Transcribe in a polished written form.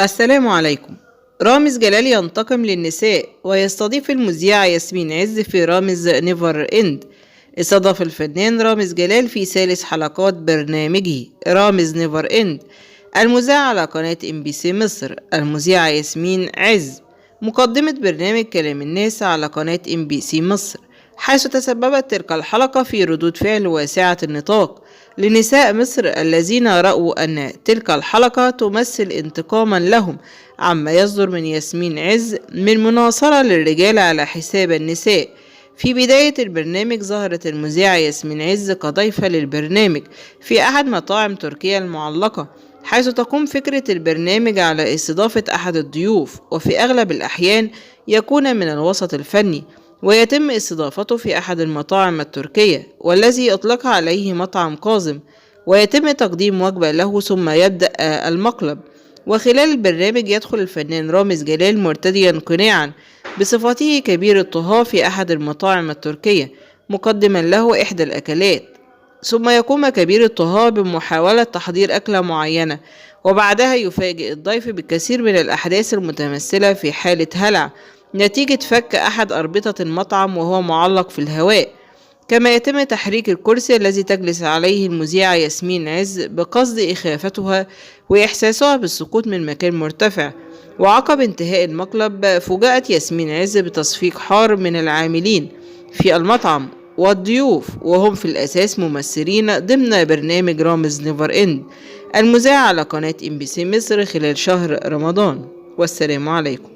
السلام عليكم. رامز جلال ينتقم للنساء ويستضيف المذيعة ياسمين عز في رامز نيفر إند. استضاف الفنان رامز جلال في ثالث حلقات برنامجه رامز نيفر إند المذاع على قناة MBC مصر المذيعة ياسمين عز مقدمة برنامج كلام الناس على قناة MBC مصر، حيث تسببت تلك الحلقة في ردود فعل واسعة النطاق لنساء مصر الذين رأوا أن تلك الحلقة تمثل انتقاما لهم عما يصدر من ياسمين عز من مناصرة للرجال على حساب النساء. في بداية البرنامج ظهرت المذيعة ياسمين عز كضيفة للبرنامج في أحد مطاعم تركيا المعلقة، حيث تقوم فكرة البرنامج على استضافة أحد الضيوف، وفي أغلب الأحيان يكون من الوسط الفني، ويتم استضافته في أحد المطاعم التركية والذي أطلق عليه مطعم كاظم، ويتم تقديم وجبة له ثم يبدأ المقلب. وخلال البرنامج يدخل الفنان رامز جلال مرتديا قناعا بصفته كبير الطهاة في أحد المطاعم التركية مقدما له إحدى الأكلات، ثم يقوم كبير الطهاة بمحاولة تحضير أكلة معينة، وبعدها يفاجئ الضيف بالكثير من الأحداث المتمثلة في حالة هلع نتيجة فك أحد أربطة المطعم وهو معلق في الهواء، كما يتم تحريك الكرسي الذي تجلس عليه المذيعة ياسمين عز بقصد إخافتها وإحساسها بالسقوط من مكان مرتفع. وعقب انتهاء المقلب فوجئت ياسمين عز بتصفيق حار من العاملين في المطعم والضيوف، وهم في الأساس ممثلين ضمن برنامج رامز نيفر إند المذاع على قناة MBC مصر خلال شهر رمضان. والسلام عليكم.